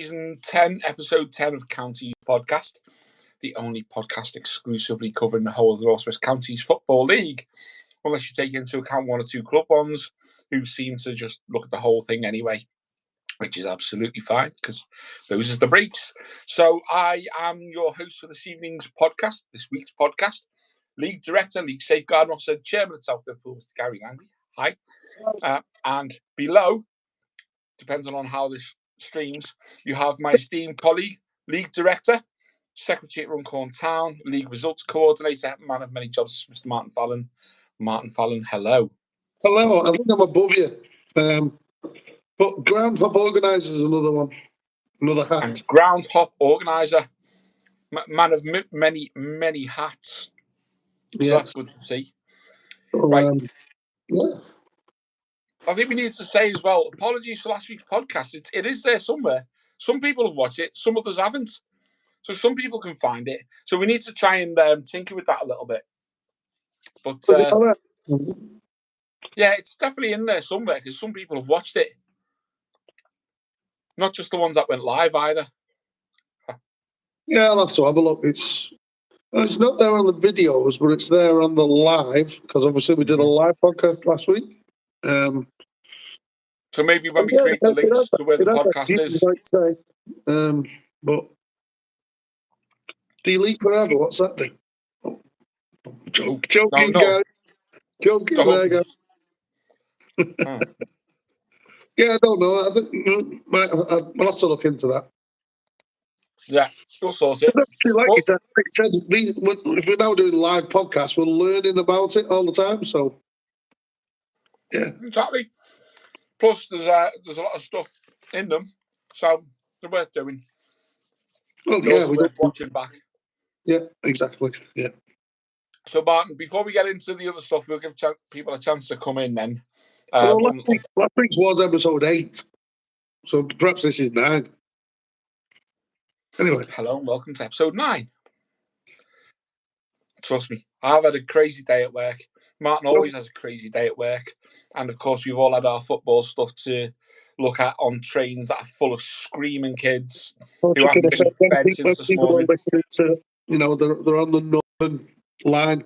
Season 10, Episode 10 of Counties Podcast, the only podcast exclusively covering the whole of the Northwest Counties Football League, unless you take into account one or two club ones who seem to just look at the whole thing anyway, which is absolutely fine because those are the breaks. So I am your host for this week's podcast, League Director, League Safeguarding Officer, Chairman of South Liverpool, Mr. Gary Langley. Hi. And below, depending on how this streams, you have my esteemed colleague, League Director, Secretary at Runcorn Town, League Results Coordinator, man of many jobs, Mr. Martin Fallon. Martin Fallon, hello. Hello, I think I'm above you. But Ground Hop Organiser is another one, another hat. And Ground Hop Organiser, man of many hats. So that's good to see. Right. Yeah. I think we need to say as well, apologies for last week's podcast. It is there somewhere. Some people have watched it, some others haven't. So some people can find it. So we need to try and tinker with that a little bit. But yeah, it's definitely in there somewhere because some people have watched it. Not just the ones that went live either. Yeah, I'll have to have a look. It's not there on the videos, but it's there on the live, because obviously we did a live podcast last week. So maybe when we create the links to where the podcast is. But delete forever, what's that thing? Oh, joking, guys. Joking there, guys. Yeah, I don't know. I think I'll have to look into that. Yeah, we'll sort it. Like you said, if we're now doing live podcasts, we're learning about it all the time. So, yeah, exactly. Plus, there's a lot of stuff in them, so they're worth doing. Well, yeah, we're watching back. Yeah, exactly. Yeah. So, Martin, before we get into the other stuff, we'll give people a chance to come in then. Last week was episode 8, so perhaps this is 9. Anyway. Hello and welcome to episode 9. Trust me, I've had a crazy day at work. Martin always has a crazy day at work. And of course, we've all had our football stuff to look at on trains that are full of screaming kids who haven't been fed since this morning. They're on the Northern line,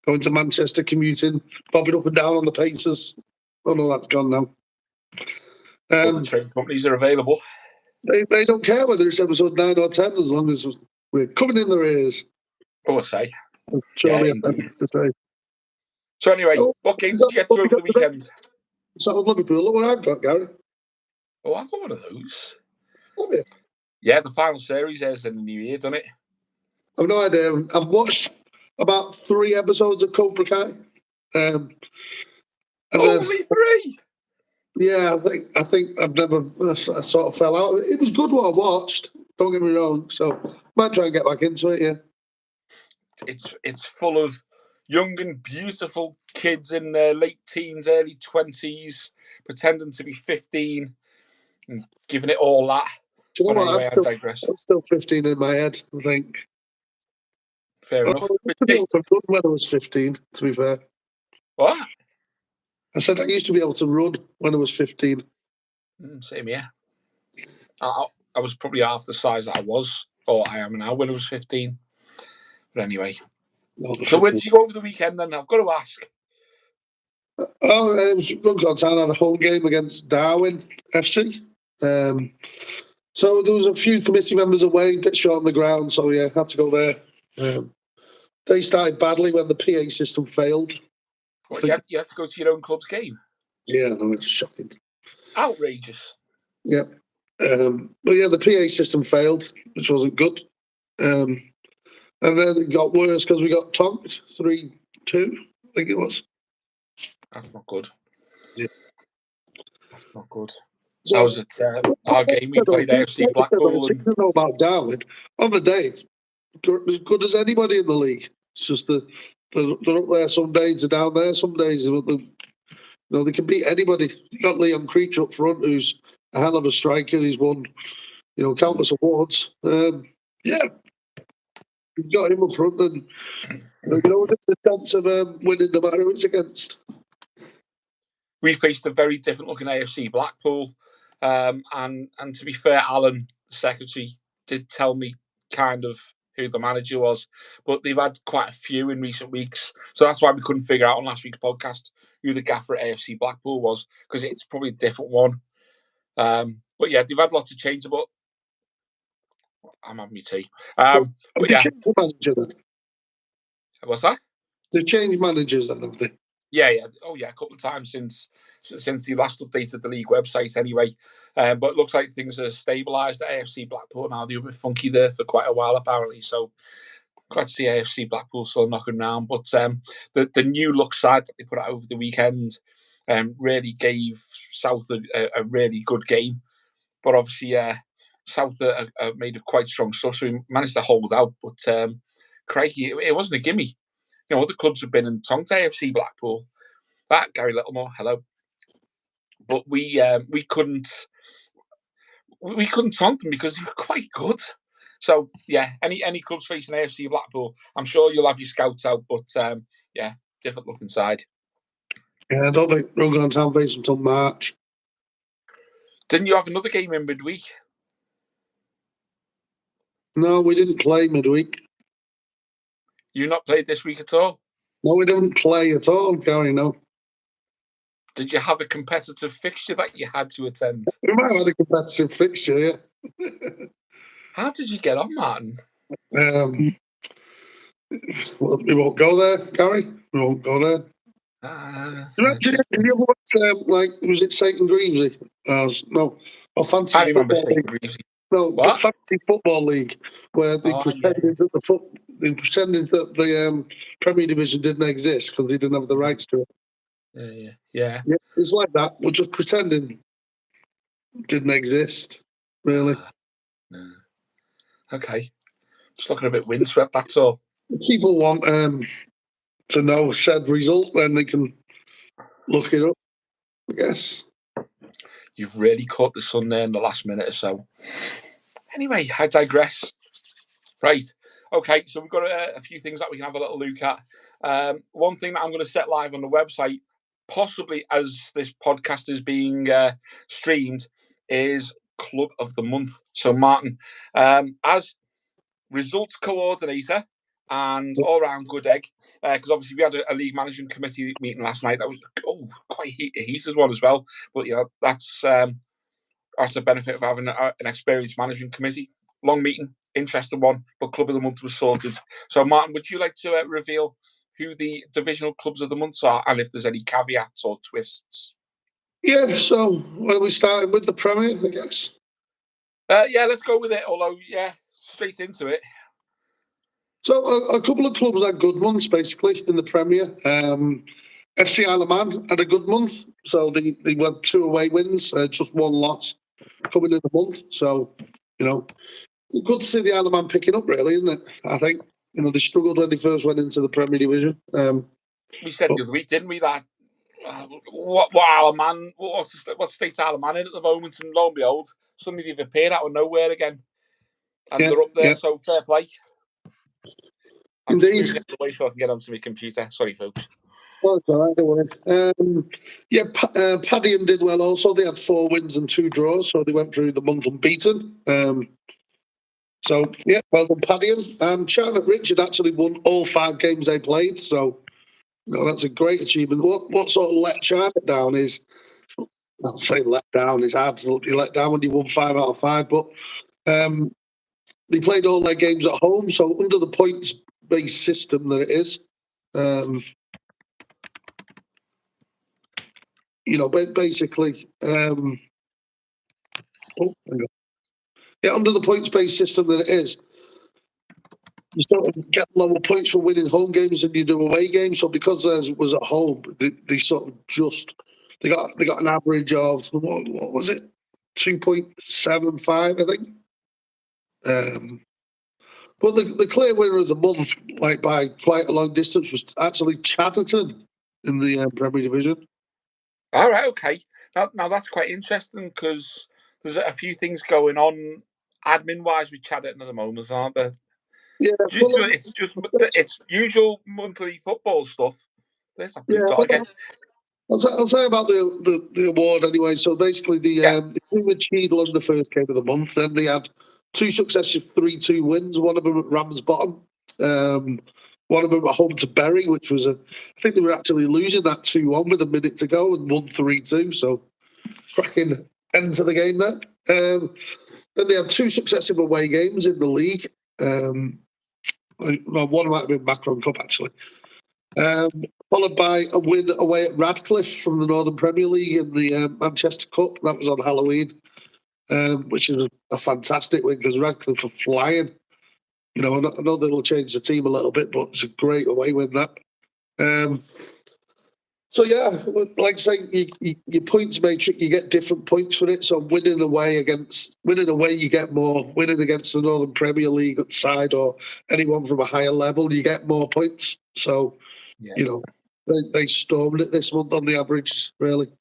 going to Manchester, commuting, bobbing up and down on the Pacers. Oh no, that's gone now. The train companies are available. They don't care whether it's episode 9 or 10 as long as we're coming in their ears. I say. Surely to say. So anyway, what games did you get through over the weekend? South Liverpool, look what I've got, Gary. Oh, I've got one of those. Have you? Yeah, the final series airs in the new year, doesn't it? I've no idea. I've watched about 3 episodes of Cobra Kai. Only 3? Yeah, I think I've never I sort of fell out. It was good what I watched. Don't get me wrong. So might try and get back into it. Yeah. It's full of young and beautiful kids in their late teens, early 20s, pretending to be 15 and giving it all that. Do you know what? Anyway, I digress. I'm still 15 in my head, I think. Fair enough. I used to be able to run when I was 15, to be fair. What? I said I used to be able to run when I was 15. Same here. I was probably half the size that I was, or I am now, when I was 15. But anyway. So where did you go over the weekend then? I've got to ask. It was Runcorn Town had a home game against Darwin FC. So there was a few committee members away, a bit short on the ground, so yeah, had to go there. They started badly when the PA system failed. What, you had to go to your own club's game? Yeah, no, it's shocking. Outrageous. Yeah. But yeah, the PA system failed, which wasn't good. And then it got worse because we got tonked 3-2, I think it was. That's not good. Yeah. That's not good. So I was at our game. We played AFC Blackpool. I don't know about Darwin. On the day, it's as good as anybody in the league. It's just they're up there some days, they're down there some days. They can beat anybody. You've got Leon Creech up front, who's a hell of a striker. He's won, countless awards. Yeah. You've got him up front, and the chance of winning no matter who it's against. We faced a very different looking AFC Blackpool, and to be fair, Alan secretary, did tell me kind of who the manager was, but they've had quite a few in recent weeks. So that's why we couldn't figure out on last week's podcast who the gaffer at AFC Blackpool was, because it's probably a different one. But yeah, they've had lots of changes, but I'm having my tea. But yeah. What's that? They've changed managers then, haven't they? Yeah. Oh, yeah, a couple of times since they last updated the league website anyway. But it looks like things are stabilised at AFC Blackpool now. They were a bit funky there for quite a while, apparently. So glad to see AFC Blackpool still knocking around. But the new look side that they put out over the weekend really gave South a really good game. But obviously, South made a quite strong stuff, so we managed to hold out. But crikey, it wasn't a gimme. You know, other clubs have been in tongue to AFC Blackpool. That Gary Littlemore, hello. But we couldn't taunt them because they were quite good. So yeah, any clubs facing AFC Blackpool, I'm sure you'll have your scouts out. But yeah, different looking side. Yeah, I don't think we're going to face them until March. Didn't you have another game in midweek? No, we didn't play midweek. You not played this week at all? No, we didn't play at all, Gary, no. Did you have a competitive fixture that you had to attend? We might have had a competitive fixture, yeah. How did you get on, Martin? Well, we won't go there, Gary. We won't go there. Did you ever watch, was it St. Greavesy? No, or Fantasy I remember Football St. League. Greavesy. No, What? Fantasy Football League, where they pretended that they pretended that the Premier Division didn't exist because they didn't have the rights to it. Yeah. It's like that. We're just pretending it didn't exist, really. No. Okay. Just looking a bit windswept, that's all. People want to know said result, then they can look it up, I guess. You've really caught the sun there in the last minute or so. Anyway, I digress. Right. Okay, so we've got a few things that we can have a little look at. One thing that I'm going to set live on the website, possibly as this podcast is being streamed, is Club of the Month. So, Martin, as results coordinator and all-round good egg, because obviously we had a league management committee meeting last night. That was quite a heated one as well. But that's the benefit of having an experienced management committee. Long meeting, interesting one, but Club of the Month was sorted. So, Martin, would you like to reveal who the divisional clubs of the month are, and if there's any caveats or twists? Yeah. So, we starting with the Premier, I guess. Yeah, let's go with it. Although, straight into it. So a couple of clubs had good months, basically, in the Premier. FC Isle of Man had a good month. So they went 2 away wins, just 1 loss coming in the month. So, good to see the Isle of Man picking up, really, isn't it? I think, they struggled when they first went into the Premier Division. We said the other week, didn't we, that what Isle of Man, what state's Isle of Man in at the moment? And lo and behold, suddenly they've appeared out of nowhere again. And they're up there, so fair play. Indeed. Just moving away so I can get onto my computer. Sorry, folks. Oh, it's all right, don't worry. Padiham did well also. They had 4 wins and 2 draws, so they went through the month unbeaten. Well done, Padiham. And Charlotte Richard actually won all 5 games they played, so that's a great achievement. What sort of let Charlotte down is, I'll say let down, it's hard to let down when you won 5 out of 5, but they played all their games at home, so under the points-based system that it is, basically, under the points-based system that it is, you sort of get lower points for winning home games than you do away games. So because theirs was at home, they sort of they got an average of what was it, 2.75, I think. But the clear winner of the month, like by quite a long distance, was actually Chatterton in the Premier Division. All right, okay. Now that's quite interesting because there's a few things going on admin-wise with Chatterton at the moment, aren't there? Yeah, it's usual monthly football stuff. There's a blue dot again. I'll say about the award anyway. So basically, the team with Cheadle in the first game of the month, then they had two successive 3-2 wins. One of them at Ramsbottom, one of them at home to Bury, which was I think they were actually losing that 2-1 with a minute to go and won 3-2. So cracking end to the game there. Then they had two successive away games in the league. One might have been Macron Cup actually. Followed by a win away at Radcliffe from the Northern Premier League in the Manchester Cup. That was on Halloween, which is a fantastic win because Radcliffe are flying. You know, I know they'll change the team a little bit, but it's a great away win that. So yeah, like I say, your points matrix, you get different points for it. So winning away, you get more. Winning against the Northern Premier League side or anyone from a higher level, you get more points. So you know, they stormed it this month on the average, really.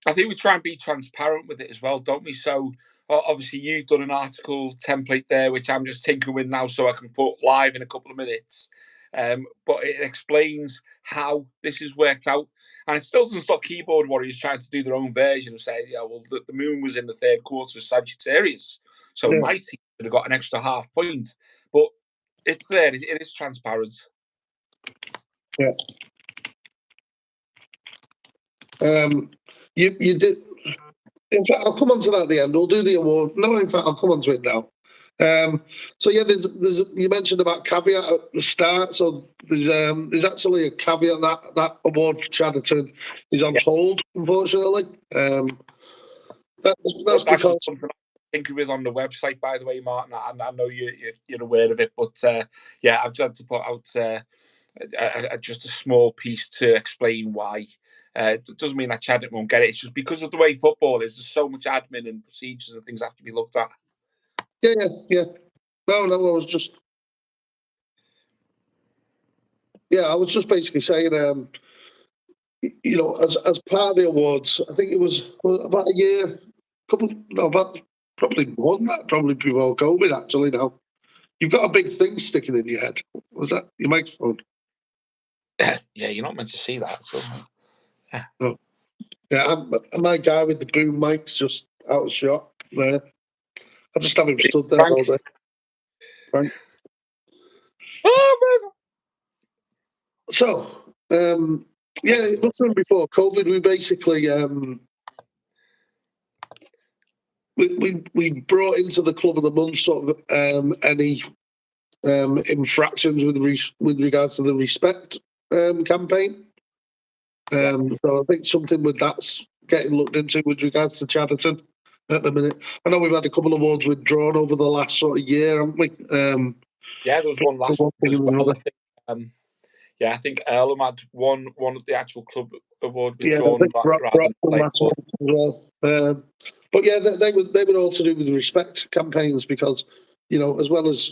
I think we try and be transparent with it as well, don't we? So obviously you've done an article template there, which I'm just tinkering with now so I can put live in a couple of minutes. But it explains how this has worked out. And it still doesn't stop Keyboard Warriors trying to do their own version of saying, yeah, well, the moon was in the third quarter of Sagittarius. So my team would have got an extra half point. But it's there. It is transparent. Yeah. You did. In fact, I'll come on to that at the end. We'll do the award. No, in fact, I'll come on to it now. So yeah, there's you mentioned about caveat at the start. So there's actually a caveat that award for Chadderton is on hold, unfortunately. That's because something I think with on the website, by the way, Martin. I know you're aware of it, but yeah, I've had to put out just a small piece to explain why. It doesn't mean that Chadwick won't get it. It's just because of the way football is. There's so much admin and procedures and things have to be looked at. Yeah. No, I was just. Yeah, I was just basically saying, you know, as part of the awards, I think it was about a year, about probably more than that, probably before COVID. Actually, now you've got a big thing sticking in your head. Was that your microphone? Yeah, you're not meant to see that. So yeah. Oh. Yeah, my guy with the boom mic's just out of shot there. I just have him stood there all day. Frank. Oh, man. So, yeah, it wasn't before COVID. We basically we brought into the club of the month sort of any infractions with regards to the respect campaign. So I think something with that's getting looked into with regards to Chadderton at the minute. I know we've had a couple of awards withdrawn over the last sort of year, haven't we? Yeah, there was one last week as well. I think Earlham had one of the actual club award withdrawn rather than last one as well. But yeah, they would all to do with respect campaigns because, you know, as well as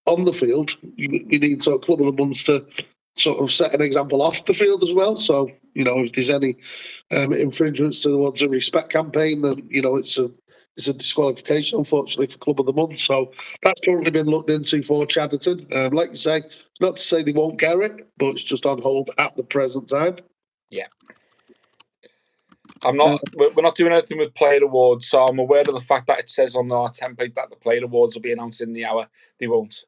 on the field, you need sort of club of the month to sort of set an example off the field as well. So, you know, if there's any infringements to the ones of respect campaign, then, you know, it's a disqualification, unfortunately, for Club of the Month. So that's currently been looked into for Chadderton. Like you say, it's not to say they won't get it, but it's just on hold at the present time. Yeah. We're not doing anything with player awards, so I'm aware of the fact that it says on our template that the player awards will be announced in the hour. They won't.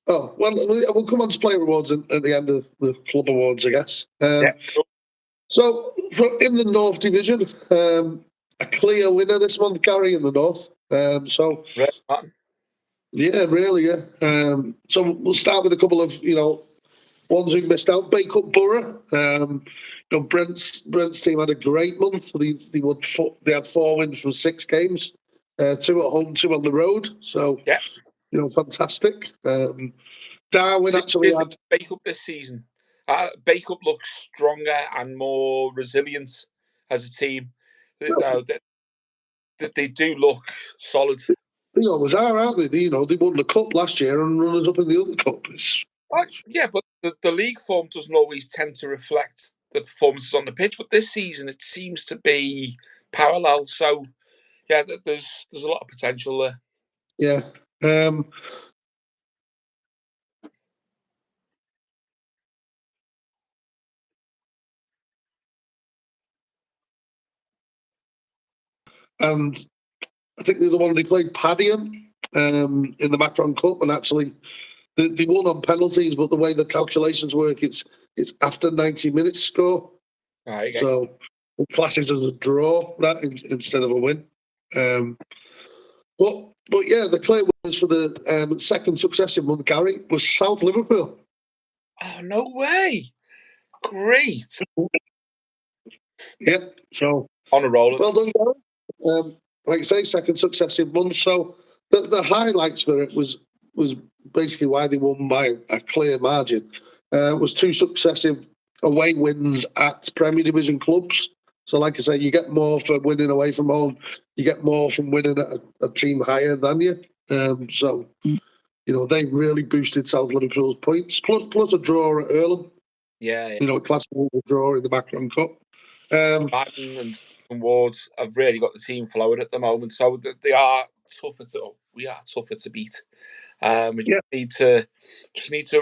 Oh, well, we'll come on to player awards at the end of the club awards, I guess. Yeah. So, in the North Division, a clear winner this month, Gary, in the North. Yeah, really, yeah. So we'll start with a couple of, you know, ones who missed out. Bacup Borough. You know, Brent's team had a great month. They had 4 wins from 6 games, 2 at home, 2 on the road. So, yeah, you know, fantastic. Darwin actually had Bacup this season. Bacup looks stronger and more resilient as a team. They do look solid. They always are, aren't they? You know, they won the cup last year and runners up in the other cup. Yeah, but the league form doesn't always tend to reflect the performances on the pitch. But this season, it seems to be parallel. So, yeah, there's a lot of potential there. Yeah. and I think the other one they played Padiham in the Macron Cup, and actually they won on penalties. But the way the calculations work, it's after 90 minutes score, Right, okay. so it classes as a draw that instead of a win. But yeah, the clear winners for the second successive month, Gary, was South Liverpool. Oh, no way! Great. Yeah, so On a roll. well done, Gary. Like I say, second successive month. So the highlights for it was basically why they won by a clear margin. Was 2 successive away wins at Premier Division clubs. So, like I say, you get more for winning away from home. You get more from winning at a team higher than you. So, they really boosted South Liverpool's points. Plus a draw at Earlham. Yeah. A classical draw in the Macron Cup. Brighton and Wards have really got the team flowing at the moment, so they are tougher to. We are tougher to beat. We need to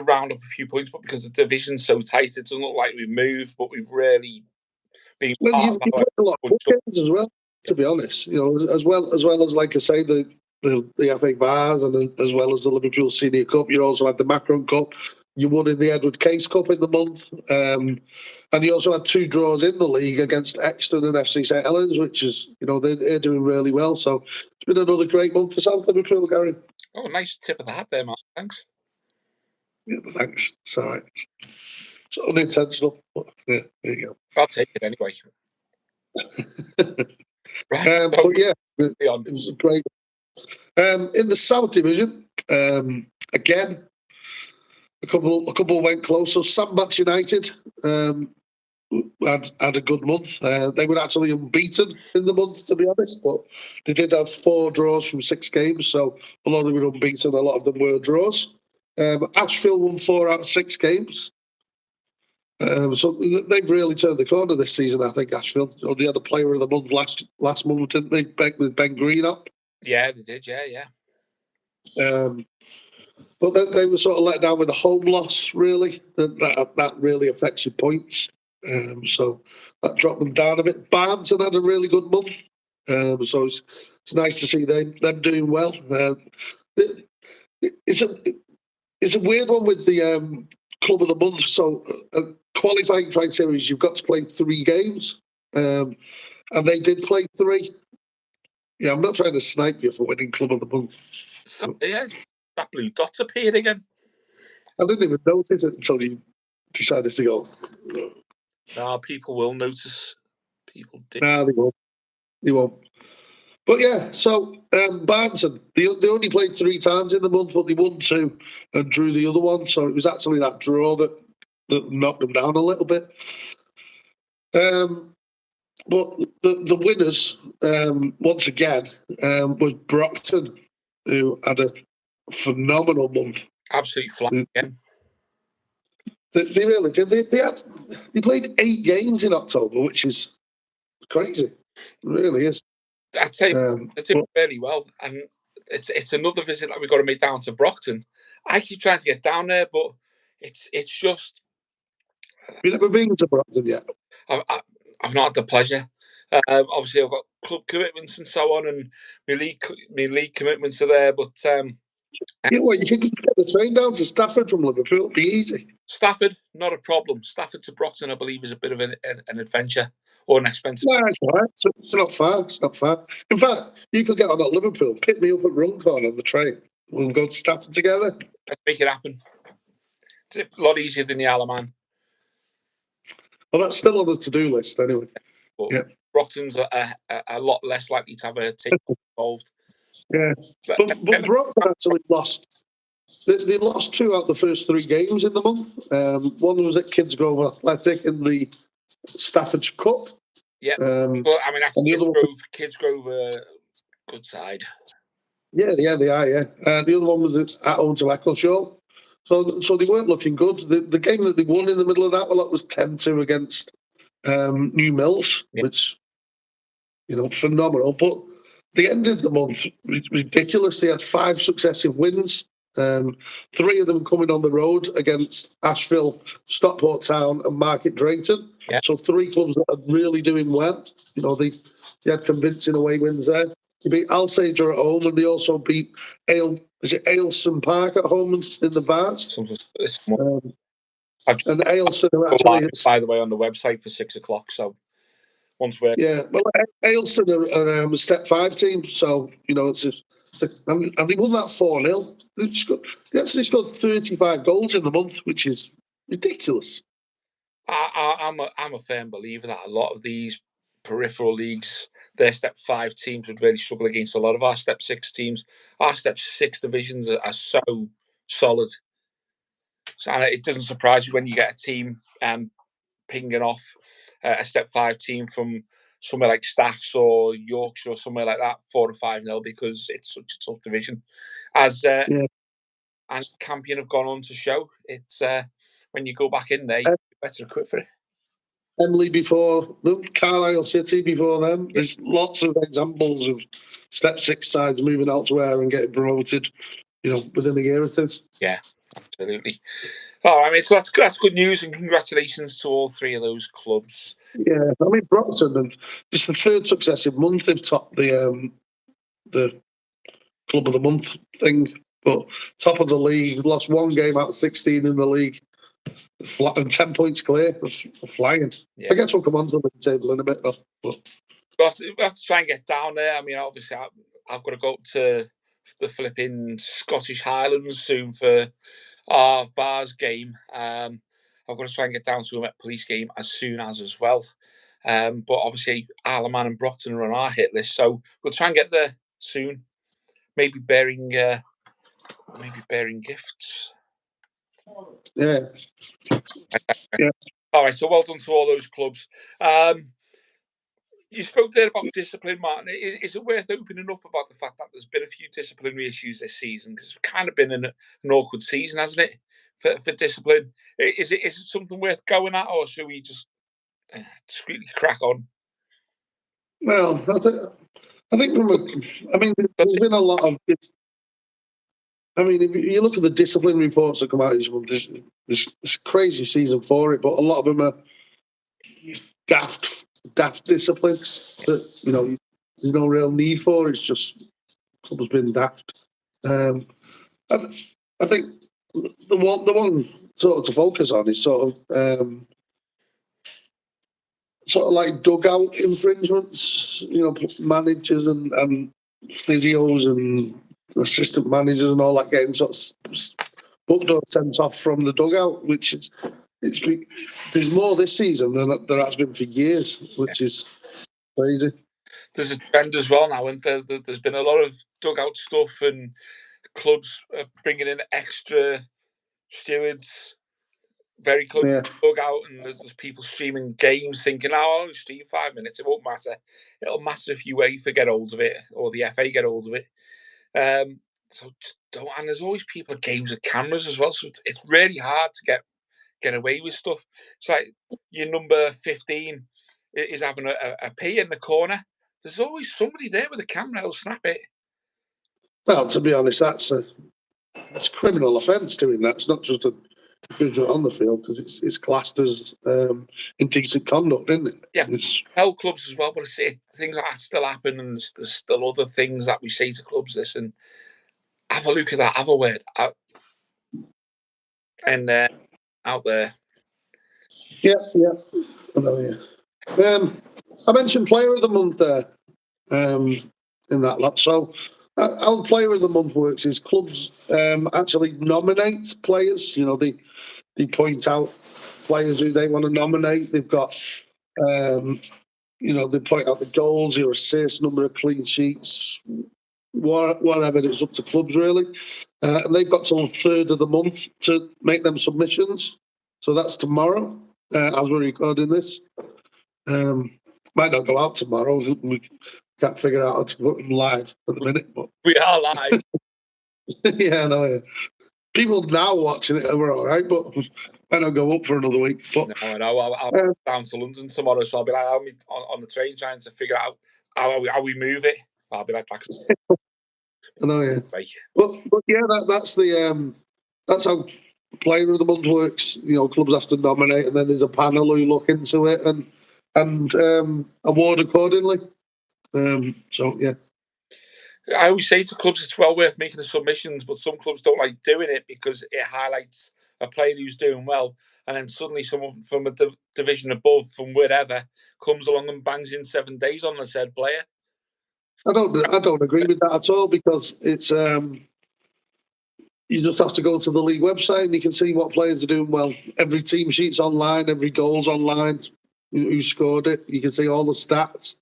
round up a few points, but because the division's so tight, it doesn't look like we've moved, but we've really been. Well, you played a lot of games as well. To be honest, as well as like I say, the FA Vase and as well as the Liverpool Senior Cup, you also had the Macron Cup. You won in the Edward Case Cup in the month, and you also had 2 draws in the league against Exton and FC St Helens, which is they're doing really well. So it's been another great month for South Liverpool, Gary. Oh, nice tip of the hat there, Mark. Thanks. Yeah, thanks. Sorry. It's unintentional. But yeah, there you go. I'll take it anyway. Right. But yeah, it was great. In the South Division, again, a couple went close. So Sandbach United had a good month. They were actually unbeaten in the month, to be honest, but they did have 4 draws from 6 games. So although they were unbeaten, a lot of them were draws. Ashfield won 4 out of 6 games. So they've really turned the corner this season, I think, Ashfield. They had a player of the month last month, didn't they, with Ben Green up? Yeah, they did, yeah. But they were sort of let down with the home loss, really. That really affects your points. So that dropped them down a bit. Barnton had a really good month. So it's nice to see them doing well. It's a weird one with the Club of the Month. So qualifying criteria is you've got to play 3 games. And they did play 3. Yeah, I'm not trying to snipe you for winning Club of the Month. So, yeah, that blue dot appeared again. I didn't even notice it until you decided to go. No, people will notice. People did. Nah, they won't. But yeah, so Barnton, they only played 3 times in the month, but they won 2 and drew the other one. So it was actually that draw that knocked them down a little bit. But the winners, once again, was Brockton, who had a phenomenal month. Absolutely flat again. They really did. They played 8 games in October, which is crazy. It really is. I'd say they did really well, and it's another visit that we've got to make down to Brockton. I keep trying to get down there, but it's just. You've never been to Brockton yet? I've not had the pleasure. Obviously, I've got club commitments and so on, and my league commitments are there. But you can get the train down to Stafford from Liverpool. It'll be easy. Stafford, not a problem. Stafford to Brockton, I believe, is a bit of an adventure or an expensive. No, it's all right. It's not far. It's not far. In fact, you could get on at Liverpool, pick me up at Runcorn on the train. We'll go to Stafford together. Let's make it happen. It's a lot easier than the Isle of Man. Well, that's still on the to-do list anyway. But yeah. Brockton's a lot less likely to have a team involved. Yeah, but Brockton actually lost. They lost 2 out of the first 3 games in the month. One was at Kidsgrove Athletic in the Stafford's Cup. Yeah, well, I mean, after Kidsgrove, good side. Yeah, they are. Yeah, the other one was at home to Eccleshaw. So they weren't looking good. The game that they won in the middle of that was 10-2 against New Mills, which phenomenal. But they ended the month ridiculous. They had 5 successive wins. 3 of them coming on the road against Ashville, Stockport Town, and Market Drayton. Yeah. So 3 clubs that are really doing well. You know, they had convincing away wins there. They beat Alsager at home, and they also beat Ayleston Park at home in the Bars. And Ayleston are actually, by the way, on the website for 6 o'clock. So once we're well, Ayleston are a Step 5 team. So you know, and they won that 4-0. They actually scored 35 goals in the month, which is ridiculous. I'm a firm believer that a lot of these peripheral leagues, their Step 5 teams would really struggle against a lot of our Step 6 teams. Our Step 6 divisions are so solid. So, and it doesn't surprise you when you get a team pinging off a Step 5 team from somewhere like Staffs or Yorkshire or somewhere like that, 4 or 5-0, because it's such a tough division. And Campion have gone on to show it's when you go back in there, you're better equipped for it. Emily before them, Carlisle City before them. Yeah. There's lots of examples of Step 6 sides moving elsewhere and getting promoted, you know, within a year or two. Yeah, absolutely. All right, mate, so that's good news, and congratulations to all 3 of those clubs. Yeah, I mean, Brockton, it's the 3rd successive month they've topped the Club of the Month thing, but top of the league, lost 1 game out of 16 in the league. And 10 points clear, flying. Yeah. I guess we'll come on to the table in a bit, though. But we'll have to try and get down there. I mean, obviously, I've got to go up to the flipping Scottish Highlands soon for our Vars game. I've got to try and get down to a Met Police game as soon as well. But obviously, Alaman and Brockton are on our hit list, so we'll try and get there soon. Maybe bearing gifts. Yeah. Yeah. All right, so well done to all those clubs. You spoke there about discipline, Martin. Is it worth opening up about the fact that there's been a few disciplinary issues this season? Because it's kind of been an awkward season, hasn't it, for discipline? Is it something worth going at, or should we just discreetly crack on? Well, I think there's been a lot of. I mean, if you look at the discipline reports that come out each month, there's crazy season for it, but a lot of them are daft discipline that, you know, there's no real need for. It's just club's been daft. I think the one sort of to focus on is sort of like dugout infringements. You know, managers and physios and assistant managers and all that getting sort of booked or sent off from the dugout, which is there's more this season than there has been for years, which is crazy. There's a trend as well now, and there's been a lot of dugout stuff, and clubs bringing in extra stewards very close to the dugout, and there's people streaming games thinking, "Oh, I'll only stream 5 minutes. It won't matter. It'll matter if UEFA get hold of it or the FA get hold of it." So just don't. And there's always people at games with cameras as well, so it's really hard to get away with stuff. It's like your number 15 is having a pee in the corner. There's always somebody there with a camera who'll snap it. Well, to be honest, that's a criminal offence doing that. It's not just a infringement on the field, because it's classed as indecent conduct, isn't it? Yeah, tell clubs as well, but things like that still happen, and there's still other things that we say to clubs. Listen, have a look at that. Have a word out, and out there. Yeah, I know. Yeah, I mentioned Player of the Month there in that lot. So how Player of the Month works is clubs actually nominate players. You know, they point out players who they want to nominate. They've got, you know, they point out the goals, your assists, number of clean sheets, whatever. It's up to clubs really, and they've got till the 3rd of the month to make them submissions. So that's tomorrow, as we're recording this. Might not go out tomorrow. We can't figure out how to put them live at the minute, but we are live. Yeah, I know. Yeah. People now watching it are all right, but I don't go up for another week. But no, I'll be down to London tomorrow, so I'll be like on the train trying to figure out how we move it. I'll be like, I know, yeah. But yeah, that's how Player of the Month works, clubs have to nominate, and then there's a panel who look into it and award accordingly. So yeah. I always say to clubs it's well worth making the submissions, but some clubs don't like doing it because it highlights a player who's doing well, and then suddenly someone from a division above, from wherever, comes along and bangs in 7 days on the said player. I don't agree with that at all, because it's you just have to go to the league website and you can see what players are doing well. Every team sheet's online, every goal's online, who scored it. You can see all the stats.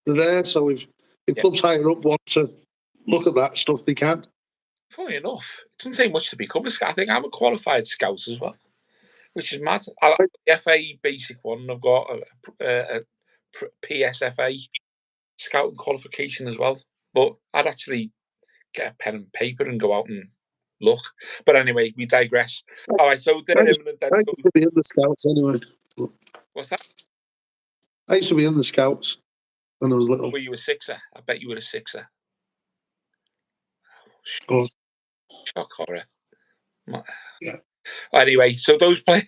They're there. So if clubs higher up want to look at that stuff, they can. Funny enough, it doesn't take much to become a scout. I think I'm a qualified scout as well, which is mad. I've got the FA basic one, and I've got a PSFA scouting qualification as well. But I'd actually get a pen and paper and go out and look. But anyway, we digress. All right, so they're imminent. I used to be in the scouts anyway. What's that? I used to be in the scouts when I was little. Were you a sixer? I bet you were a sixer. Oh. Shock horror. Yeah. Anyway, so those Player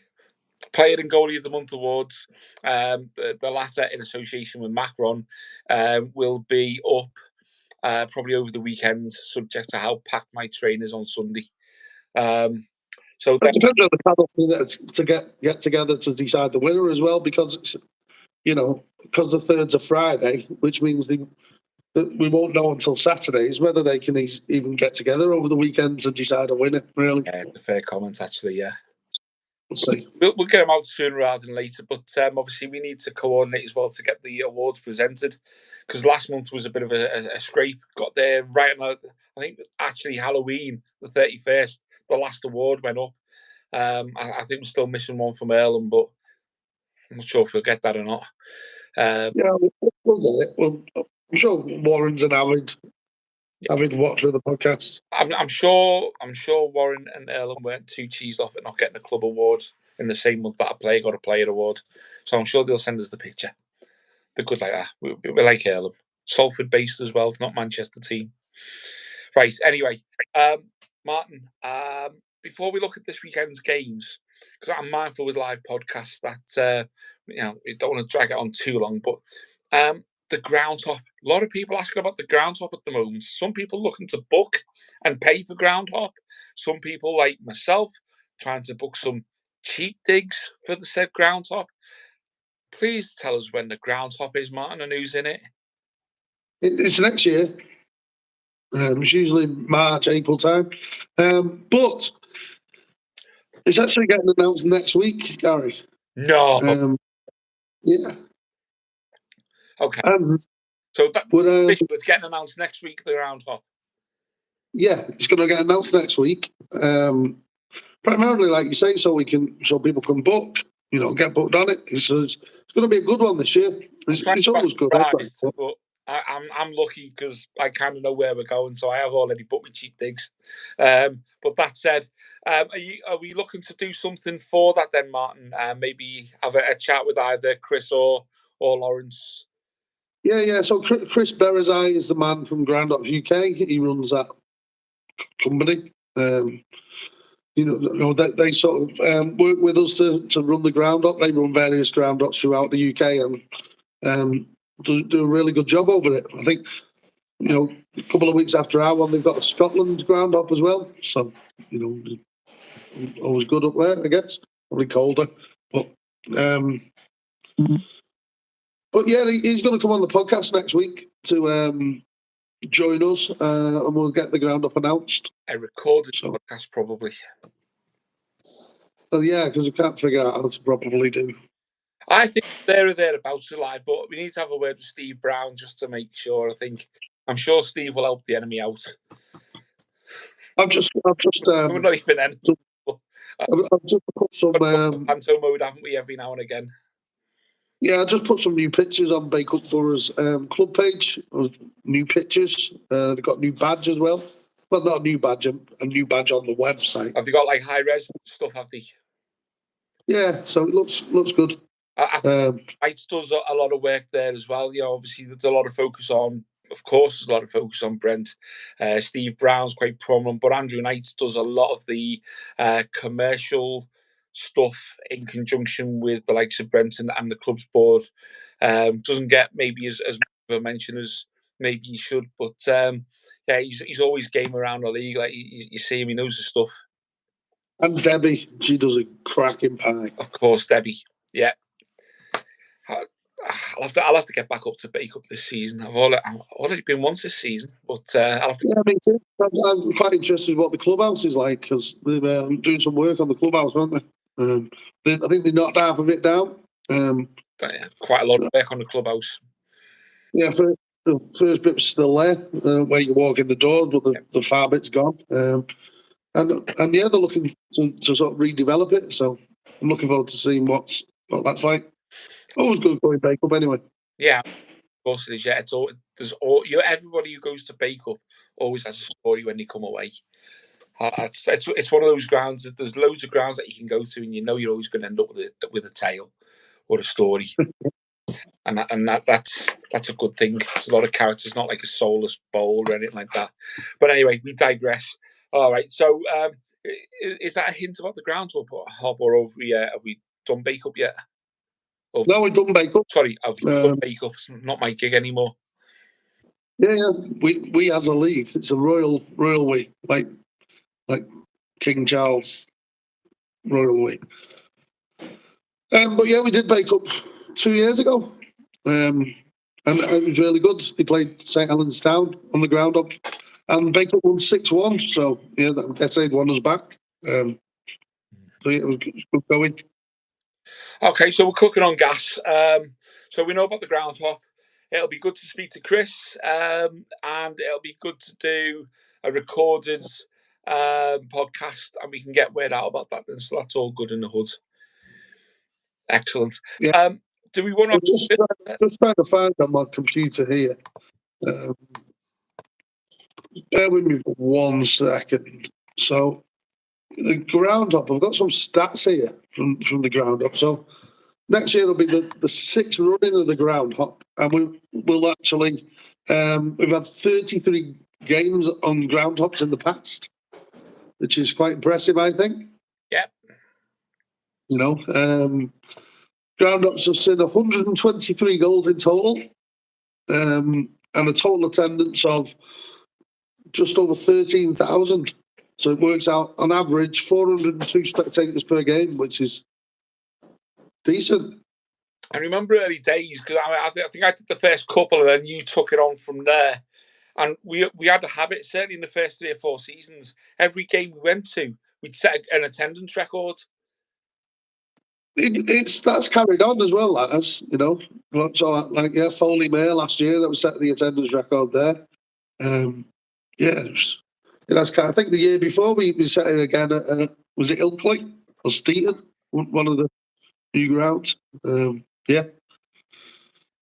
and Goalie of the Month awards, the latter in association with Macron, will be up probably over the weekend, subject to how packed my train is on Sunday. So it depends on the panel to get together to decide the winner as well, because it's, because the third's a Friday, which means that we won't know until Saturdays whether they can even get together over the weekend to decide a winner. Really, yeah, it's a fair comment, actually. Yeah, we'll see. We'll get them out sooner rather than later, but obviously we need to coordinate as well to get the awards presented, because last month was a bit of a scrape. Got there right on, I think, actually Halloween, the 31st, the last award went up. I think we're still missing one from Earlham, but I'm not sure if we'll get that or not. Yeah, we'll get it. I'm sure Warren's an avid watcher of the podcast. I'm sure Warren and Earlham weren't too cheesed off at not getting a club award in the same month that a player got a player award. So I'm sure they'll send us the picture. They're good like that. We like Earlham. Salford based as well. It's not Manchester team. Right. Anyway, Martin, before we look at this weekend's games, because I'm mindful with live podcasts that we don't want to drag it on too long, but the Groundhop. A lot of people asking about the Groundhop at the moment. Some people looking to book and pay for Groundhop. Some people like myself trying to book some cheap digs for the said Groundhop. Please tell us when the Groundhop is, Martin, and who's in it. It's next year. It's usually March, April time. But it's actually getting announced next week, Gary. No. Yeah. Okay. So it's getting announced next week, the Groundhop. Yeah, it's going to get announced next week. Primarily, like you say, so people can book, get booked on it. It's going to be a good one this year. It's always good. But I'm lucky because I kind of know where we're going, so I have already booked my cheap digs. But that said, are we looking to do something for that then, Martin? Maybe have a chat with either Chris or Lawrence. Yeah. So Chris Beresai is the man from Groundhop UK. He runs that company. They sort of work with us to run the Groundhop. They run various Groundhops throughout the UK and do a really good job over it. I think, a couple of weeks after our one, they've got a Scotland Groundhop as well. So, always good up there, I guess. Probably colder, but yeah, he's going to come on the podcast next week to join us, and we'll get the Groundhop announced. A recorded podcast, probably. Well, yeah, because we can't figure out how to properly do. I think thereabouts live, but we need to have a word with Steve Brown just to make sure. I'm sure Steve will help the enemy out. I've just we're not even in. I've just put some panto mode, haven't we, every now and again? Yeah, I just put some new pictures on Bake Up Borough's club page. New pictures. They've got new badge as well. Well, not a new badge, a new badge on the website. Have they got like high res stuff? Have they? Yeah, so it looks good. I think Lights does a lot of work there as well. Obviously there's a lot of focus on of course, there's a lot of focus on Brent. Steve Brown's quite prominent, but Andrew Knight does a lot of the commercial stuff in conjunction with the likes of Brent and the club's board. Doesn't get maybe as much of a mention as maybe he should, but yeah, he's always game around the league. Like you see him, he knows the stuff. And Debbie, she does a cracking pie. Of course, Debbie. Yeah. I'll have to get back up to Bake Up this season. I've already been once this season, but I'll have to. Yeah, me too. I'm quite interested in what the clubhouse is like because they're doing some work on the clubhouse, aren't they? I think they knocked half of it down. Quite a lot of work on the clubhouse. Yeah, the first bit's still there, where you walk in the door, but the far bit's gone. And yeah, they're looking to sort of redevelop it. So I'm looking forward to seeing what that's like. Always good going Bake Up anyway. Yeah, of course it is. Yeah, everybody who goes to Bake Up always has a story when they come away. It's one of those grounds. There's loads of grounds that you can go to, and you know you're always going to end up with a tale or a story, and that's a good thing. There's a lot of characters, not like a soulless bowl or anything like that. But anyway, we digress. All right, so is that a hint about the groundhop or have we done Bake Up yet? No, we've done Bake Up. Sorry, I've done Bake Up. It's not my gig anymore. Yeah. We as a league, it's a royal week, like King Charles royal week. But yeah, we did Bake Up 2 years ago, and it was really good. They played St Helens Town on the ground up, and Bake Up won 6-1. So yeah, that SA won us back. So yeah, it was good going. Okay, so we're cooking on gas. So we know about the groundhop. It'll be good to speak to Chris, and it'll be good to do a recorded podcast, and we can get word out about that. So that's all good in the hood. Excellent. Yeah. Do we want to just trying to find on my computer here? Bear with me for 1 second. So the groundhop, I've got some stats here from the groundhop. So next year will be the 6th running of the groundhop, and we'll actually we've had 33 games on groundhops in the past, which is quite impressive, I think. Yeah. You know, groundhops have seen 123 goals in total, and a total attendance of just over 13,000. So it works out on average 402 spectators per game, which is decent. I remember early days because I think I did the first couple, and then you took it on from there. And we had a habit, certainly in the first 3 or 4 seasons. Every game we went to, we'd set an attendance record. That's carried on as well, as you know. So like Foley Mayor last year, that was set the attendance record there. I think the year before we set it again at was it Ilkley or Steeton, one of the new grounds. Yeah.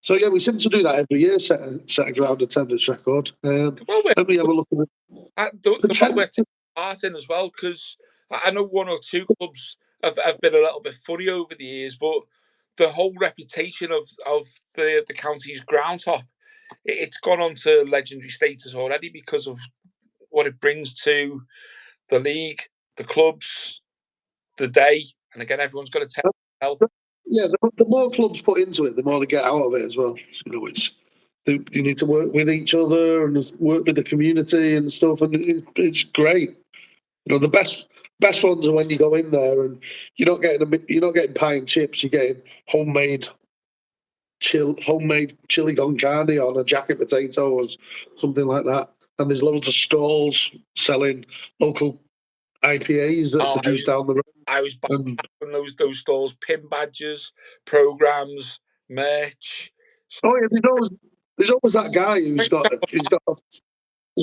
So yeah, we seem to do that every year, set a ground attendance record. Let me have a look at it. The one we're taking part in as well, because I know 1 or 2 clubs have been a little bit funny over the years, but the whole reputation of the county's groundhop, it's gone on to legendary status already because of what it brings to the league, the clubs, the day, and again, everyone's got to tell. Yeah, the more clubs put into it, the more they get out of it as well. You know, you need to work with each other and work with the community and stuff, and it's great. You know, the best ones are when you go in there and you're not getting pie and chips. You're getting homemade chili con carne on a jacket potato or something like that. And there's loads of stalls selling local IPAs that are produced down the road. I was buying those stalls, pin badges, programs, merch. Oh yeah, there's always that guy who's got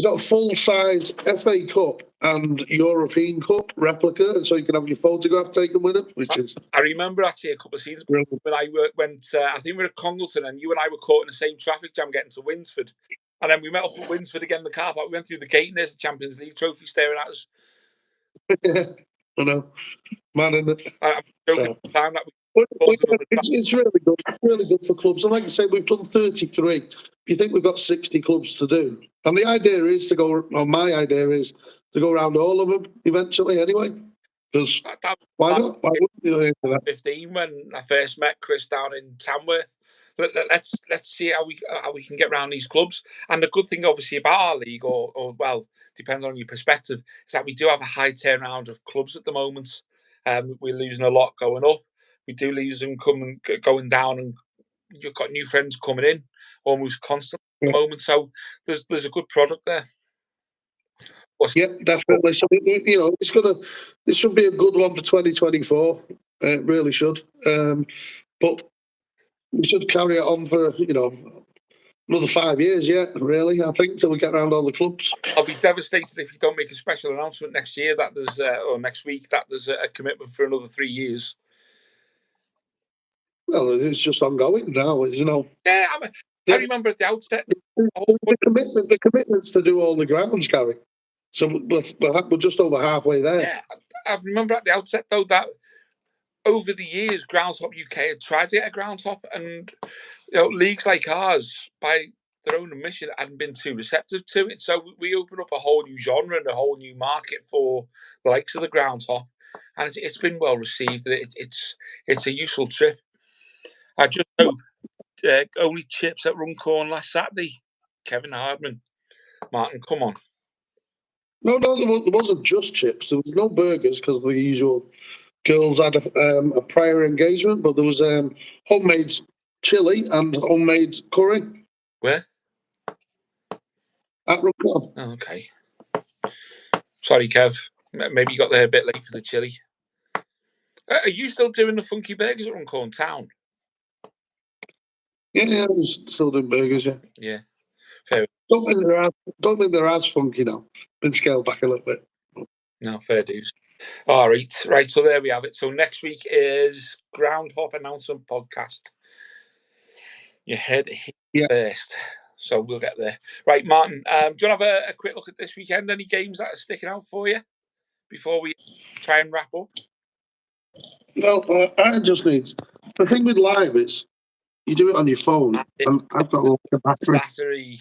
a full size FA Cup and European Cup replica, and so you can have your photograph taken with him. I remember actually a couple of seasons when I went. I think we were at Congleton, and you and I were caught in the same traffic jam getting to Winsford, and then we met up at Winsford again in the car park. We went through the gate, and there's the Champions League trophy staring at us. Yeah, I know, man, isn't it? I'm joking. It's really good for clubs, and like I say, we've done 33. you think we've got 60 clubs to do, and the idea is to go. Or my idea is to go around all of them eventually. Anyway, because why not? Why wouldn't you do anything for that? 15 when I first met Chris down in Tamworth. Let's see how we can get around these clubs. And the good thing, obviously, about our league, or well, depends on your perspective, is that we do have a high turnaround of clubs at the moment. We're losing a lot going up. We do lose them going down, and you've got new friends coming in almost constantly at the moment. So there's a good product there. Yeah, definitely. So it should be a good one for 2024. It really should. But we should carry it on for another 5 years yet. Really, I think, till we get around all the clubs. I'll be devastated if you don't make a special announcement next year that there's or next week that there's a commitment for another 3 years. Well, it's just ongoing now, Yeah, I remember at the outset the commitments to do all the grounds, Gary. So we're just over halfway there. Yeah, I remember at the outset though that over the years, Groundhop UK had tried to get a Groundhop, and leagues like ours, by their own admission, hadn't been too receptive to it. So we opened up a whole new genre and a whole new market for the likes of the Groundhop, and it's been well received. It's a useful trip. I just hope only chips at Runcorn last Saturday. Kevin Hardman, Martin, come on. No, there wasn't just chips. There was no burgers because the usual girls had a prior engagement, but there was homemade chili and homemade curry. Where? At Runcorn. Oh, okay. Sorry, Kev. Maybe you got there a bit late for the chili. Are you still doing the funky burgers at Runcorn Town? Yeah, I was still doing burgers, yeah. Yeah, fair. Don't think they're as funky now. Been scaled back a little bit. No, fair dues. All right, so there we have it. So next week is Groundhop Announcement Podcast. You heard it here first, so we'll get there. Right, Martin, do you want to have a quick look at this weekend? Any games that are sticking out for you before we try and wrap up? Well, I just need... The thing with live is you do it on your phone, and I've got a battery.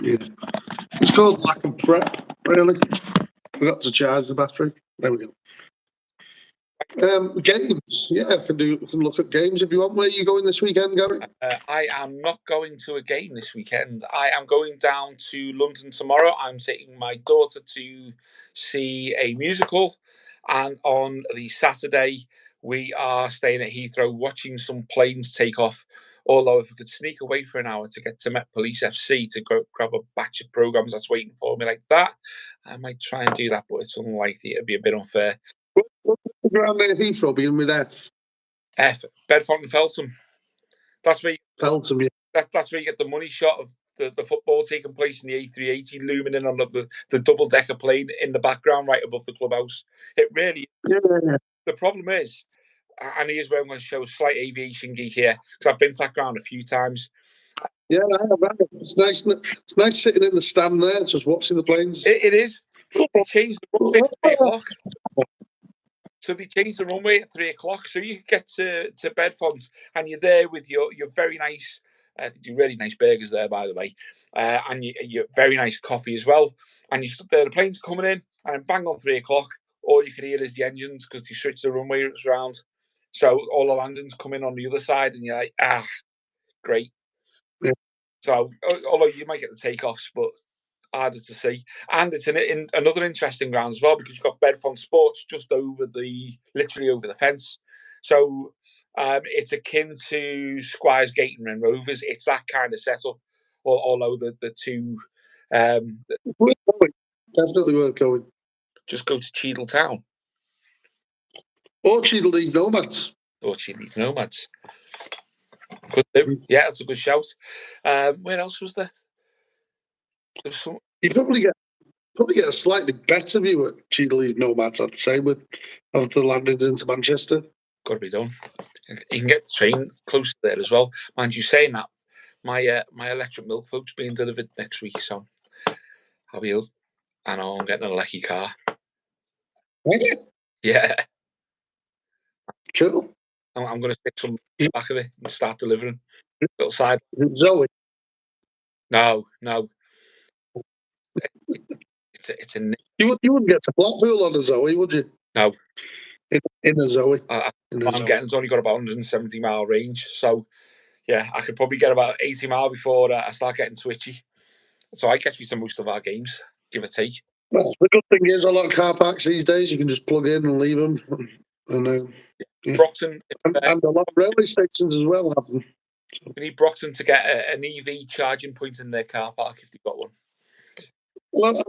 Yeah. It's called lack of prep, really. Forgot to charge the battery. There we go. Games. Yeah, I can look at games if you want. Where are you going this weekend, Gary? I am not going to a game this weekend. I am going down to London tomorrow. I'm taking my daughter to see a musical, and on the Saturday we are staying at Heathrow watching some planes take off. Although if I could sneak away for an hour to get to Met Police FC to go grab a batch of programmes that's waiting for me like that, I might try and do that, but it's unlikely. It'd be a bit unfair. What's the ground near Heathrow being with F? Bedfont and Feltham. That's where Feltham, yeah. That's where you get the money shot of the football taking place in the A380 looming in on the double-decker plane in the background right above the clubhouse. It really... Yeah. The problem is, and here's where I'm going to show a slight aviation geek here, because I've been to that ground a few times. Yeah, I have. It's nice. It's nice sitting in the stand there, just watching the planes. It is. But they changed the runway at 3 o'clock. So they changed the runway at 3 o'clock, so you get to Bedfont, and you're there with your very nice... they do really nice burgers there, by the way, and your very nice coffee as well. And you stood there, the planes coming in, and then bang on 3 o'clock, all you can hear is the engines because they switched the runway around. So all the landings come in on the other side, and you're like, great. Yeah. So although you might get the takeoffs, but harder to see. And it's in another interesting ground as well, because you've got Bedfont Sports just literally over the fence. So it's akin to Squires Gate and Ren Rovers. It's that kind of setup. Although the two... Definitely worth going. Just go to Cheadle Town. Or Cheadle League Nomads. Could do. Yeah, that's a good shout. Where else was there? There was some... You probably get a slightly better view at Cheadle League Nomads, I'd say, with the landings into Manchester. Got to be done. You can get the train close there as well. Mind you, saying that, my electric milk vote's being delivered next week, so I'll be up. I know I'm getting a lucky car. Yeah. Cool. I'm going to stick some back of it and start delivering. Little side. Zoe. No. It's a You wouldn't get to Blackpool on a Zoe, would you? no. In a Zoe. I'm getting. It's only got about 170-mile range, so yeah, I could probably get about 80 mile before I start getting twitchy. So I guess we some most of our games, give or take. Well, the good thing is a lot of car parks these days you can just plug in and leave them, and yeah. Brockton and a lot of railway stations as well have them. We need Brockton to get an EV charging point in their car park if they've got one. Well,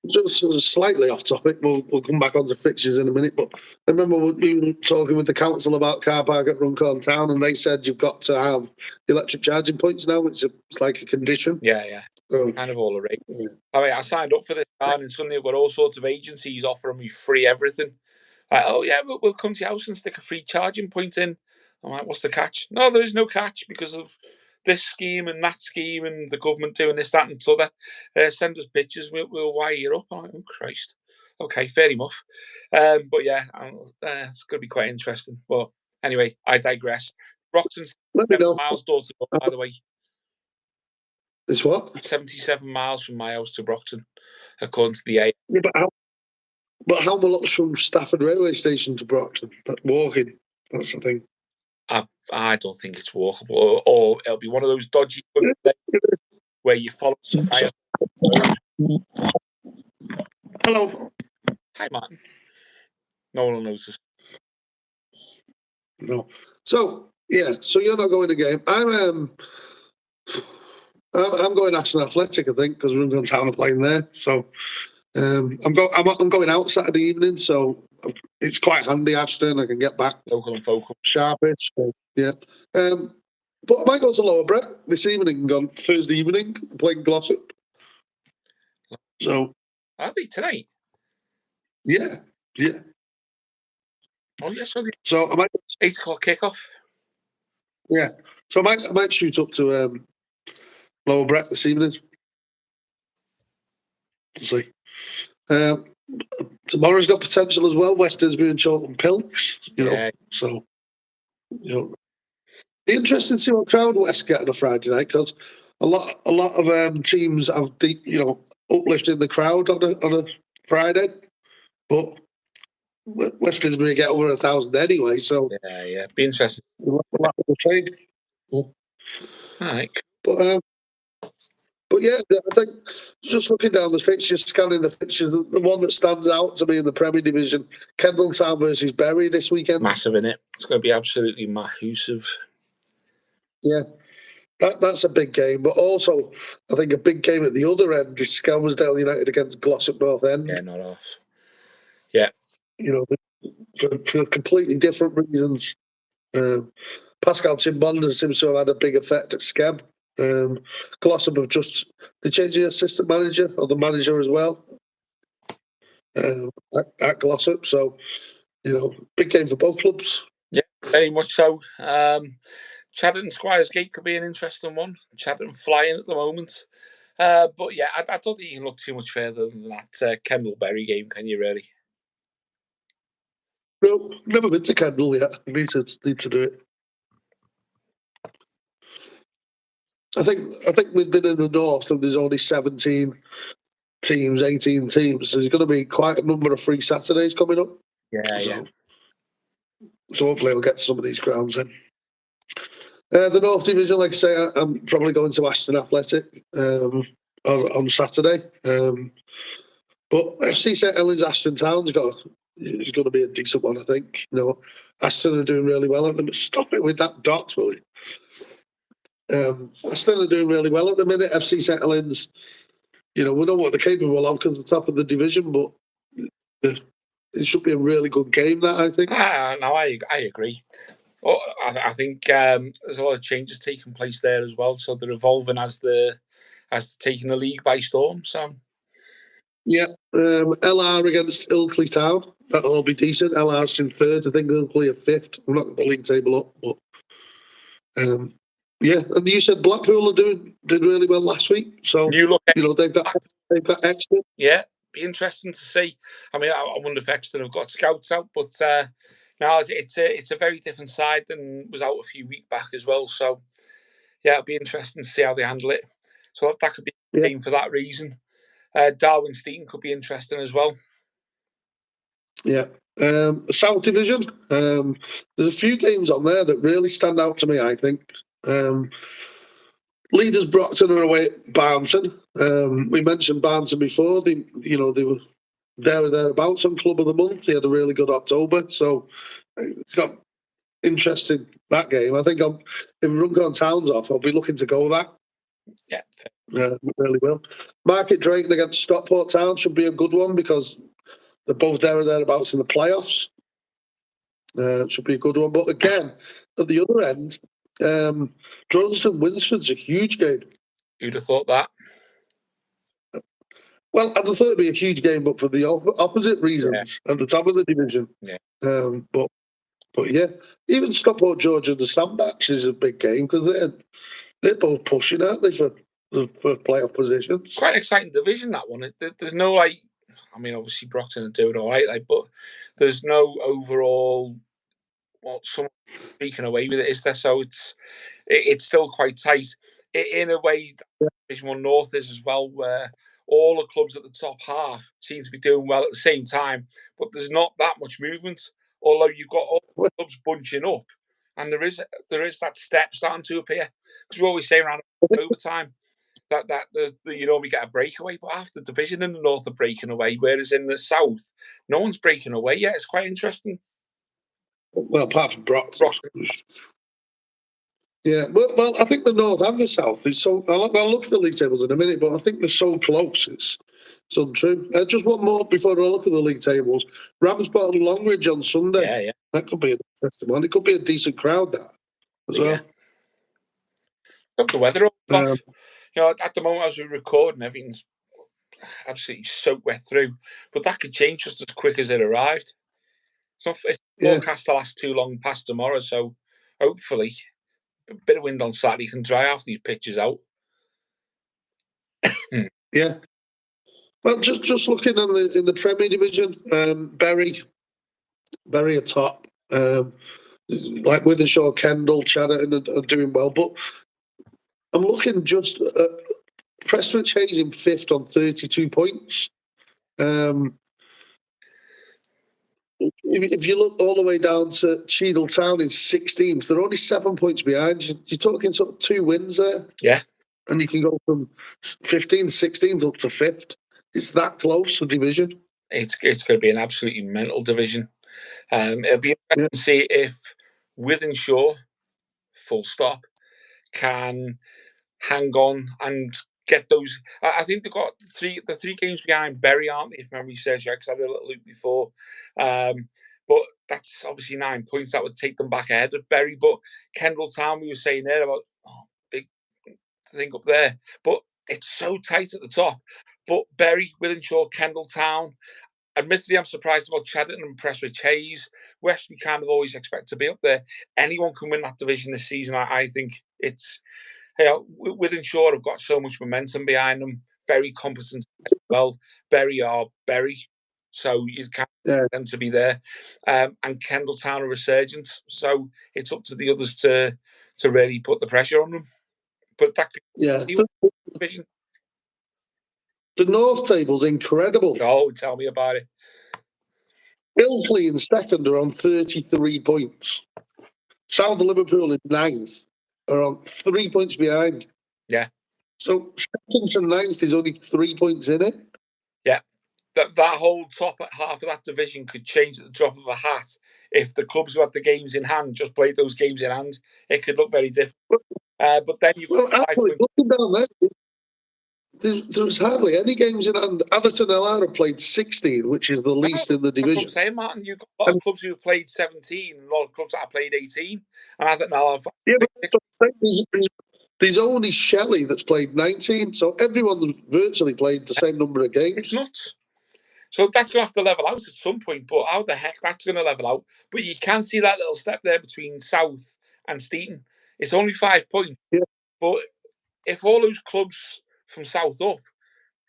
just slightly off topic, we'll come back on to fixtures in a minute, but I remember we were talking with the council about car park at Runcorn Town, and they said you've got to have electric charging points now. It's like a condition. Yeah. Kind of all right. Yeah. I mean, I signed up for this and suddenly we've got all sorts of agencies offering me free everything. Like, oh yeah, we'll come to your house and stick a free charging point in. I'm like, what's the catch? No, there is no catch because of this scheme and that scheme and the government doing this, that, and the other. Send us pictures, we'll wire you up. I'm like, oh Christ. Okay, fair enough. But yeah, it's going to be quite interesting. But anyway, I digress. Broxton's 7 miles door to door, by the way. It's what? 77 miles from my house to Brockton, according to the A. Yeah, but how much from Stafford railway station to Brockton? But walking, that's the thing. I don't think it's walkable, or it'll be one of those dodgy where you follow. Hello. Hi, Martin. No one will notice. No. So yeah, so you're not going to the game. I'm going Ashton Athletic, I think, because Runcorn Town are playing there. So I'm going out Saturday evening, so it's quite handy, Ashton. I can get back local and focal, sharpish. So, yeah. But I might go to Lower Brett this evening, on Thursday evening, playing Glossop. So are they tonight? Yeah. Oh yes, so I might 8 o'clock kickoff. Yeah, so I might shoot up to Lower Brett this evening. We'll see. Tomorrow's got potential as well. West Didsbury and Chorlton Pilks. You know, so be interesting to see what crowd West get on a Friday night, because a lot of teams have deep, uplifting the crowd on a Friday, but West Didsbury get over 1,000 anyway. So yeah, be interesting. We'll have to say. All right, but yeah, I think just looking down the fixtures, scanning the fixtures, the one that stands out to me in the Premier Division, Kendal Town versus Bury this weekend. Massive, innit? It's going to be absolutely massive. Yeah, that's a big game. But also, I think a big game at the other end is Skelmersdale United against Glossop North End. Yeah, not off. Yeah. For completely different reasons. Pascal Timbonda seems to have had a big effect at Skeb. Glossop have they changed the assistant manager or the manager as well at Glossop. So, big game for both clubs. Yeah, very much so. Chadderton Squires Gate could be an interesting one. Chadderton flying at the moment. But yeah, I don't think you can look too much further than that Kendal Bury game, can you really? No, never been to Kendal yet. I need to do it. I think we've been in the north and there's only 17 teams, 18 teams. So there's going to be quite a number of free Saturdays coming up. Yeah. So hopefully I'll get some of these grounds in. The North Division, like I say, I'm probably going to Ashton Athletic on Saturday. But FC St Helens Ashton Town's is going to be a decent one, I think. Ashton are doing really well at them. Stop it with that dot, will you? Ashton are doing really well at the minute. FC St Helens, we know what they're capable of because they're top of the division, but it should be a really good game, that, I think. No, I agree. Well, I think there's a lot of changes taking place there as well, so they're evolving as they're taking the league by storm. So, yeah, LR against Ilkley Town, that'll all be decent. LR's in third, I think Ilkley are fifth. I'm not got the league table up, but yeah. And you said Blackpool did really well last week, so they've got Exeter. Yeah, be interesting to see. I mean, I wonder if Exeter have got scouts out, but. No, it's a very different side than was out a few weeks back as well. So, yeah, it'll be interesting to see how they handle it. So that could be a game for that reason. Darwin Stein could be interesting as well. Yeah. South Division, there's a few games on there that really stand out to me, I think. Leaders Brockton are away at Barnton. We mentioned Barnton before. They were there or thereabouts on Club of the Month. They had a really good October. So it's got interesting, that game. I think if Runcorn Town's off, I'll be looking to go that. Yeah. Really will. Market Drayton against Stockport Town should be a good one because they're both there or thereabouts in the playoffs. Should be a good one. But again, at the other end, Droylsden Winsford's a huge game. Who'd have thought that? Well, I'd have thought it'd be a huge game, but for the opposite reasons at the top of the division. Yeah. But yeah, even Stockport George and the Sandbachs is a big game because they're both pushing, aren't they, for playoff positions? Quite an exciting division, that one. There's no obviously Brockton are doing all right, but there's no overall someone speaking away with it, is there? So it's still quite tight. In a way, Division 1 North is as well, where all the clubs at the top half seem to be doing well at the same time, but there's not that much movement. Although you've got all the clubs bunching up, and there is that step starting to appear. Because we always say around overtime that you normally get a breakaway, but half the division in the north are breaking away, whereas in the south, no one's breaking away yet. It's quite interesting. Well, apart from Brockton. Yeah, well, I think the north and the south is so. I'll look at the league tables in a minute, but I think they're so close. It's untrue. Just one more before I look at the league tables. Ramsbottom Longridge on Sunday. Yeah. That could be an interesting one. It could be a decent crowd that as well. Got the weather off. At the moment as we're recording, everything's absolutely soaked wet through, but that could change just as quick as it arrived. It's forecast to last too long past tomorrow, so hopefully a bit of wind on Saturday can dry off these pitches out. Yeah. Well, just looking in the Premier Division, Bury are top. Like Withenshaw, Kendall, Chadderton are doing well, but I'm looking just at Prestwich Hayes in 5th on 32 points. If you look all the way down to Cheadle Town in 16th, they're only 7 points behind. You're talking sort of 2 wins there. Yeah. And you can go from 15th, 16th up to 5th. It's that close a division. It's going to be an absolutely mental division. It'll be interesting to see if Withenshaw, full stop, can hang on and get those. I think they've got the three games behind Bury, aren't they, if memory serves right? Because I had a little look before. But that's obviously 9 points. That would take them back ahead of Bury. But Kendall Town, we were saying there about big thing up there. But it's so tight at the top. But Bury, Withenshaw, Kendall Town. Admittedly, I'm surprised about Chadderton and Prestwich Hayes. West, we kind of always expect to be up there. Anyone can win that division this season. I think it's. Withenshaw have got so much momentum behind them. Very competent as well. Bury are Bury, so you can't get them to be there. And Kendall Town are resurgent, so it's up to the others to really put the pressure on them. But that could be division. The North table's incredible. Oh, tell me about it. Ilkley in 2nd are on 33 points. South Liverpool in 9th are on 3 points behind. Yeah. So 2nd and 9th is only 3 points in it. Yeah. That whole top half of that division could change at the drop of a hat if the clubs who had the games in hand just played those games in hand. It could look very different. But then actually, looking down there, there's hardly any games in hand. Atherton Alara played 16, which is the least in the division. That's what I'm saying, Martin. You've got a lot of clubs who have played 17 and a lot of clubs that have played 18. And I think there's only Shelley that's played 19, so everyone virtually played the same number of games. It's nuts. So that's going to have to level out at some point, but how the heck that's going to level out? But you can see that little step there between South and Steaton. It's only 5 points. Yeah. But if all those clubs from South up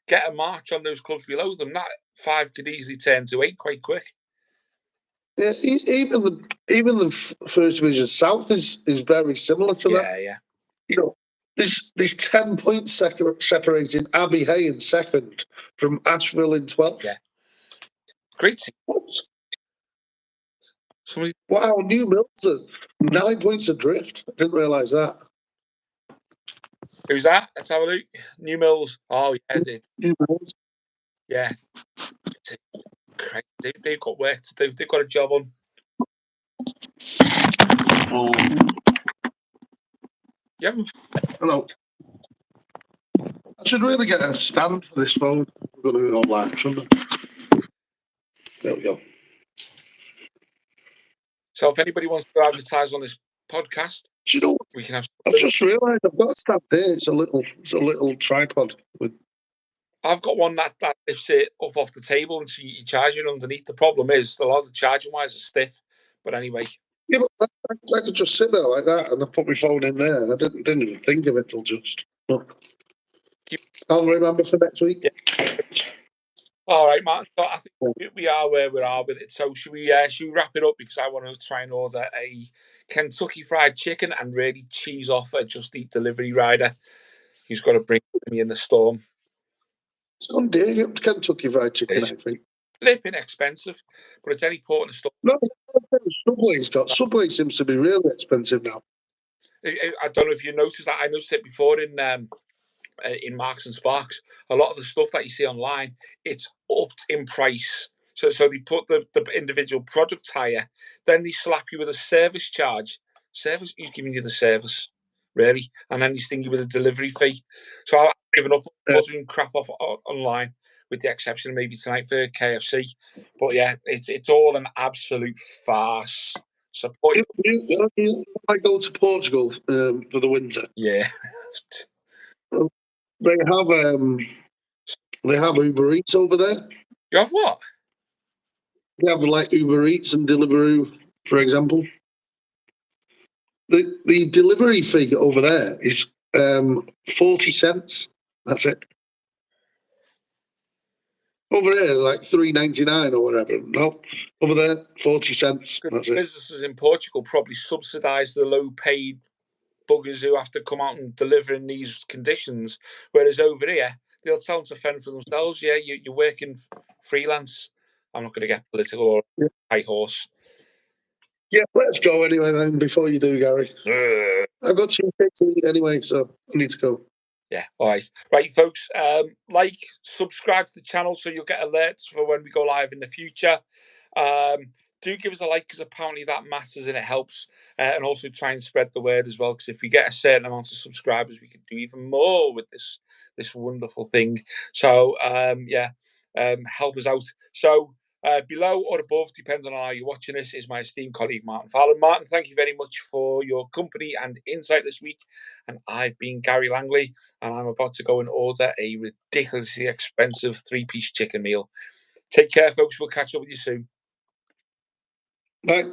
get a march on those clubs below them, that 5 could easily turn to 8 quite quick. Yeah, even the First Division South is very similar to that. Yeah. There's 10 points separating Abbey Hay in second from Asheville in 12th. Yeah. Great. What? Somebody, Wow, New Mills are 9 points adrift. I didn't realise that. who's that? Let's have a look. New Mills. Oh, yeah, New Mills. yeah. Great. They've got work to do. They've got a job on. Oh. You haven't. Hello. I should really get a stand for this phone. We're going to go online, shouldn't I? There we go. So if anybody wants to advertise on this podcast, Do you know what? we can have. I've just realised I've got a stand there. It's a little tripod with. I've got one that lifts it up off the table and so you charge it underneath. The problem is a lot of the charging wires are stiff. But anyway. Yeah, but I could just sit there like that and I put my phone in there. I didn't even think of it till just. But I'll remember for next week. Yeah. All right, Martin. So I think we are where we are with it. So should we wrap it up because I want to try and order a Kentucky Fried Chicken and really cheese off a Just Eat delivery rider who's got to bring me in the storm. It's on dear Kentucky Fried Chicken, I think. Flipping expensive, but it's any port in the storm. No, Subway's got. Subway seems to be really expensive now. I don't know if you noticed that. I noticed it before in Marks and Sparks. A lot of the stuff that you see online, it's upped in price. So they put the individual product higher, then they slap you with a service charge. Service, who's giving you the service, really? And then they sting you with a delivery fee. So I've given up ordering crap off online, with the exception of maybe tonight for KFC. But yeah, it's all an absolute farce. Support. I go to Portugal for the winter. Yeah. They have Uber Eats over there. You have what? They have like Uber Eats and Deliveroo, for example. The delivery fee over there is 40 cents. That's it. Over there, like $3.99 or whatever. No, over there, 40 cents. That's it. Businesses in Portugal probably subsidise the low-paid buggers who have to come out and deliver in these conditions, whereas over here they'll tell them to fend for themselves. Yeah, you're working freelance. I'm not going to get political or high horse. Yeah, let's go anyway then. Before you do, Gary, I've got cheesecake to eat anyway, so I need to go. Yeah, all right, folks. Like, subscribe to the channel so you'll get alerts for when we go live in the future. Do give us a like because apparently that matters and it helps, and also try and spread the word as well. Because if we get a certain amount of subscribers, we can do even more with this wonderful thing. So help us out. So below or above, depends on how you're watching this, is my esteemed colleague Martin Fallon. Martin, thank you very much for your company and insight this week. And I've been Gary Langley, and I'm about to go and order a ridiculously expensive 3-piece chicken meal. Take care, folks. We'll catch up with you soon. Bye.